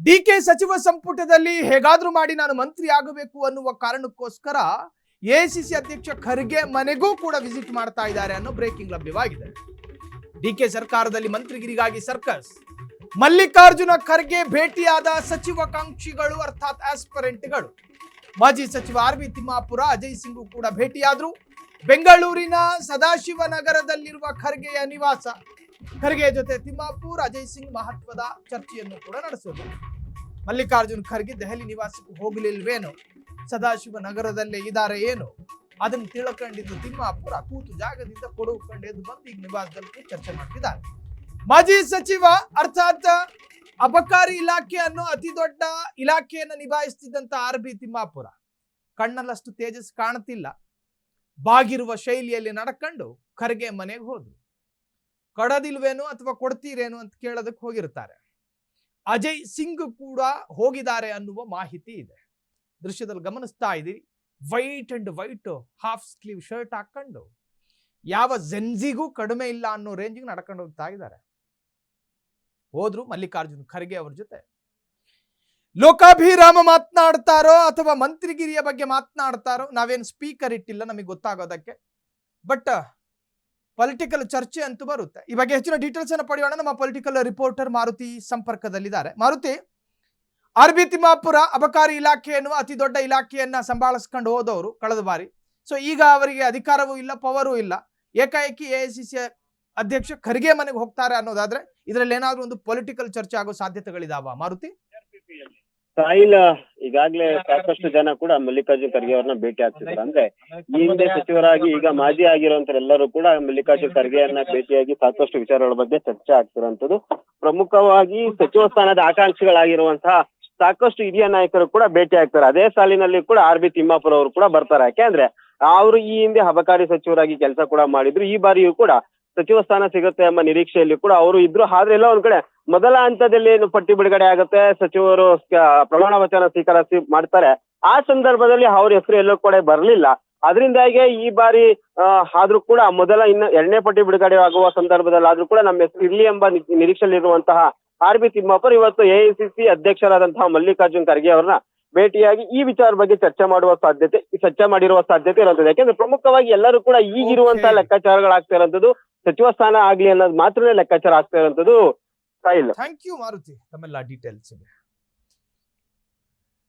DK ಸಚಿವ ಸಂಪುಟದಲ್ಲಿ ಹೇಗಾದ್ರೂ ಮಾಡಿ ನಾನು ಮಂತ್ರಿ ಆಗಬೇಕು ಅನ್ನುವ ಕಾರಣಕ್ಕೋಸ್ಕರ ಎಐಸಿಸಿ ಅಧ್ಯಕ್ಷ ಖರ್ಗೆ ಮನೆಗೂ ಕೂಡ ವಿಸಿಟ್ ಮಾಡ್ತಾ ಇದ್ದಾರೆ ಅನ್ನೋ ಬ್ರೇಕಿಂಗ್ ಲಭ್ಯವಾಗಿದೆ. ಡಿಕೆ ಸರ್ಕಾರದಲ್ಲಿ ಮಂತ್ರಿಗಿರಿಗಾಗಿ ಸರ್ಕಸ್. ಮಲ್ಲಿಕಾರ್ಜುನ ಖರ್ಗೆ ಭೇಟಿಯಾದ ಸಚಿವಾಕಾಂಕ್ಷಿಗಳು ಅರ್ಥಾತ್ ಆಸ್ಪರೆಂಟ್ಗಳು. ಮಾಜಿ ಸಚಿವ ಆರ್.ಬಿ. ತಿಮ್ಮಾಪುರ, ಅಜಯ್ ಸಿಂಗ್ ಕೂಡ ಭೇಟಿಯಾದ್ರು. ಬೆಂಗಳೂರಿನ ಸದಾಶಿವನಗರದಲ್ಲಿರುವ ಖರ್ಗೆಯ ನಿವಾಸ. ಖರ್ಗೆ ಜೊತೆ ತಿಮ್ಮಾಪುರ್, ಅಜಯ್ ಸಿಂಗ್ ಮಹತ್ವದ ಚರ್ಚೆಯನ್ನು ಕೂಡ ನಡೆಸಿದ್ರು. ಮಲ್ಲಿಕಾರ್ಜುನ್ ಖರ್ಗೆ ದೆಹಲಿ ನಿವಾಸಕ್ಕೆ ಹೋಗಲಿಲ್ವೇನು, ಸದಾಶಿವನಗರದಲ್ಲೇ ಇದ್ದಾರೆ ಏನು, ಅದನ್ನು ತಿಳ್ಕೊಂಡಿದ್ದು ತಿಮ್ಮಾಪುರ ಕೂತು ಜಾಗದಿಂದ ಕೊಡುಕೊಂಡು ಎದ್ದು ಬಂದು ಈಗ ನಿವಾಸದಲ್ಲಿ ಚರ್ಚೆ ಮಾಡ್ತಿದ್ದಾರೆ. ಮಾಜಿ ಸಚಿವ ಅರ್ಥಾತ್ ಅಬಕಾರಿ ಇಲಾಖೆ ಅನ್ನೋ ಅತಿ ದೊಡ್ಡ ಇಲಾಖೆಯನ್ನು ನಿಭಾಯಿಸ್ತಿದ್ದಂತ ಆರ್.ಬಿ. ತಿಮ್ಮಾಪುರ ಕಣ್ಣಲ್ಲಷ್ಟು ತೇಜಸ್ ಕಾಣುತ್ತಿಲ್ಲ. ಬಾಗಿರುವ ಶೈಲಿಯಲ್ಲಿ ನಡ್ಕೊಂಡು ಖರ್ಗೆ ಮನೆಗೆ ಹೋದ್ರು. ಕೊಡದಿಲ್ವೇನು ಅಥವಾ ಕೊಡ್ತೀರೇನು ಅಂತ ಕೇಳೋದಕ್ಕೆ ಹೋಗಿರ್ತಾರೆ. ಅಜಯ್ ಸಿಂಗ್ ಕೂಡ ಹೋಗಿದ್ದಾರೆ ಅನ್ನುವ ಮಾಹಿತಿ ಇದೆ. ದೃಶ್ಯದಲ್ಲಿ ಗಮನಿಸ್ತಾ ಇದ್ದೀರಿ. White and white half sleeve shirt ಹಾಕೊಂಡು ಯಾವ ಜೆನ್ಸಿಗೂ ಕಡಿಮೆ ಇಲ್ಲ ಅನ್ನೋ ರೇಂಜಿಗೆ ನಡ್ಕೊಂಡು ಹೋಗ್ತಾ ಇದ್ದಾರೆ. ಹೋದ್ರು ಮಲ್ಲಿಕಾರ್ಜುನ್ ಖರ್ಗೆ ಅವ್ರ ಜೊತೆ. ಲೋಕಾಭಿರಾಮ ಮಾತನಾಡ್ತಾರೋ ಅಥವಾ ಮಂತ್ರಿಗಿರಿಯ ಬಗ್ಗೆ ಮಾತನಾಡ್ತಾರೋ, ನಾವೇನು ಸ್ಪೀಕರ್ ಇಟ್ಟಿಲ್ಲ ನಮಗೆ ಗೊತ್ತಾಗೋದಕ್ಕೆ. ಬಟ್ ಪೊಲಿಟಿಕಲ್ ಚರ್ಚೆ ಅಂತೂ ಬರುತ್ತೆ. ಈ ಬಗ್ಗೆ ಹೆಚ್ಚಿನ ಡೀಟೇಲ್ಸ್ ಅನ್ನು ಪಡೆಯೋಣ. ನಮ್ಮ ಪೊಲಿಟಿಕಲ್ ರಿಪೋರ್ಟರ್ ಮಾರುತಿ ಸಂಪರ್ಕದಲ್ಲಿದ್ದಾರೆ. ಮಾರುತಿ, ಆರ್.ಬಿ. ತಿಮ್ಮಾಪುರ ಅಬಕಾರಿ ಇಲಾಖೆ ಎನ್ನುವ ಅತಿ ದೊಡ್ಡ ಇಲಾಖೆಯನ್ನ ಸಂಭಾಳಿಸ್ಕೊಂಡು ಹೋದವರು ಕಳೆದ ಬಾರಿ. ಸೊ ಈಗ ಅವರಿಗೆ ಅಧಿಕಾರವೂ ಇಲ್ಲ, ಪವರೂ ಇಲ್ಲ. ಏಕಾಏಕಿ ಎಐಸಿಸಿ ಅಧ್ಯಕ್ಷ ಖರ್ಗೆ ಮನೆಗೆ ಹೋಗ್ತಾರೆ ಅನ್ನೋದಾದ್ರೆ ಇದರಲ್ಲಿ ಏನಾದ್ರೂ ಒಂದು ಪೊಲಿಟಿಕಲ್ ಚರ್ಚೆ ಆಗೋ ಸಾಧ್ಯತೆಗಳಿದಾವ ಮಾರುತಿ? ಸಾಯಿಲ್, ಈಗಾಗಲೇ ಸಾಕಷ್ಟು ಜನ ಕೂಡ ಮಲ್ಲಿಕಾರ್ಜುನ್ ಖರ್ಗೆ ಅವ್ರನ್ನ ಭೇಟಿ ಆಗ್ತಿದ್ದಾರೆ. ಅಂದ್ರೆ ಈ ಹಿಂದೆ ಸಚಿವರಾಗಿ ಈಗ ಮಾಜಿ ಆಗಿರುವಂತರೆಲ್ಲರೂ ಕೂಡ ಮಲ್ಲಿಕಾರ್ಜುನ್ ಖರ್ಗೆಯನ್ನ ಭೇಟಿಯಾಗಿ ಸಾಕಷ್ಟು ವಿಚಾರಗಳ ಬಗ್ಗೆ ಚರ್ಚೆ ಆಗ್ತಿರುವಂತದ್ದು. ಪ್ರಮುಖವಾಗಿ ಸಚಿವ ಸ್ಥಾನದ ಆಕಾಂಕ್ಷಿಗಳಾಗಿರುವಂತಹ ಸಾಕಷ್ಟು ಹಿರಿಯ ನಾಯಕರು ಕೂಡ ಭೇಟಿ ಆಗ್ತಾರೆ. ಅದೇ ಸಾಲಿನಲ್ಲಿ ಕೂಡ ಆರ್.ಬಿ. ತಿಮ್ಮಾಪುರ ಅವರು ಕೂಡ ಬರ್ತಾರೆ. ಯಾಕೆಂದ್ರೆ ಅವರು ಈ ಹಿಂದೆ ಅಬಕಾರಿ ಸಚಿವರಾಗಿ ಕೆಲಸ ಕೂಡ ಮಾಡಿದ್ರು. ಈ ಬಾರಿಯೂ ಕೂಡ ಸಚಿವ ಸ್ಥಾನ ಸಿಗುತ್ತೆ ಎಂಬ ನಿರೀಕ್ಷೆಯಲ್ಲಿ ಕೂಡ ಅವರು ಇದ್ರು. ಆದ್ರೆ ಎಲ್ಲ ಒಂದ್ ಕಡೆ ಮೊದಲ ಹಂತದಲ್ಲಿ ಏನು ಪಟ್ಟಿ ಬಿಡುಗಡೆ ಆಗುತ್ತೆ, ಸಚಿವರು ಪ್ರಮಾಣ ವಚನ ಸ್ವೀಕಾರ ಮಾಡ್ತಾರೆ, ಆ ಸಂದರ್ಭದಲ್ಲಿ ಅವ್ರ ಹೆಸರು ಎಲ್ಲೂ ಕೂಡ ಬರ್ಲಿಲ್ಲ. ಅದರಿಂದಾಗಿ ಈ ಬಾರಿ ಆದ್ರೂ ಕೂಡ ಇನ್ನು ಎರಡನೇ ಪಟ್ಟಿ ಬಿಡುಗಡೆ ಆಗುವ ಸಂದರ್ಭದಲ್ಲಿ ಆದ್ರೂ ಕೂಡ ನಮ್ಮ ಹೆಸರು ಇರ್ಲಿ ಎಂಬ ನಿರೀಕ್ಷೆಯಲ್ಲಿರುವಂತಹ ಆರ್.ಬಿ. ತಿಮ್ಮಾಪುರ್ ಇವತ್ತು ಎಐಸಿಸಿ ಅಧ್ಯಕ್ಷರಾದಂತಹ ಮಲ್ಲಿಕಾರ್ಜುನ್ ಖರ್ಗೆ ಅವ್ರನ್ನ ಭೇಟಿಯಾಗಿ ಈ ವಿಚಾರ ಬಗ್ಗೆ ಚರ್ಚೆ ಮಾಡಿರುವ ಸಾಧ್ಯತೆ ಇರುತ್ತದೆ. ಯಾಕೆಂದ್ರೆ ಪ್ರಮುಖವಾಗಿ ಎಲ್ಲರೂ ಕೂಡ ಈಗಿರುವಂತಹ ಲೆಕ್ಕಾಚಾರಗಳಾಗ್ತಾ ಇರುವಂತದ್ದು ಸಚಿವ ಸ್ಥಾನ ಆಗ್ಲಿ ಅನ್ನೋದು ಮಾತ್ರನೇ ಲೆಕ್ಕಾಚಾರ ಆಗ್ತಾ ಇರುವಂತದ್ದು. ಥ್ಯಾಂಕ್ ಯು ಮಾರುತಿ ತಮ್ಮೆಲ್ಲ ಡೀಟೇಲ್ಸ್.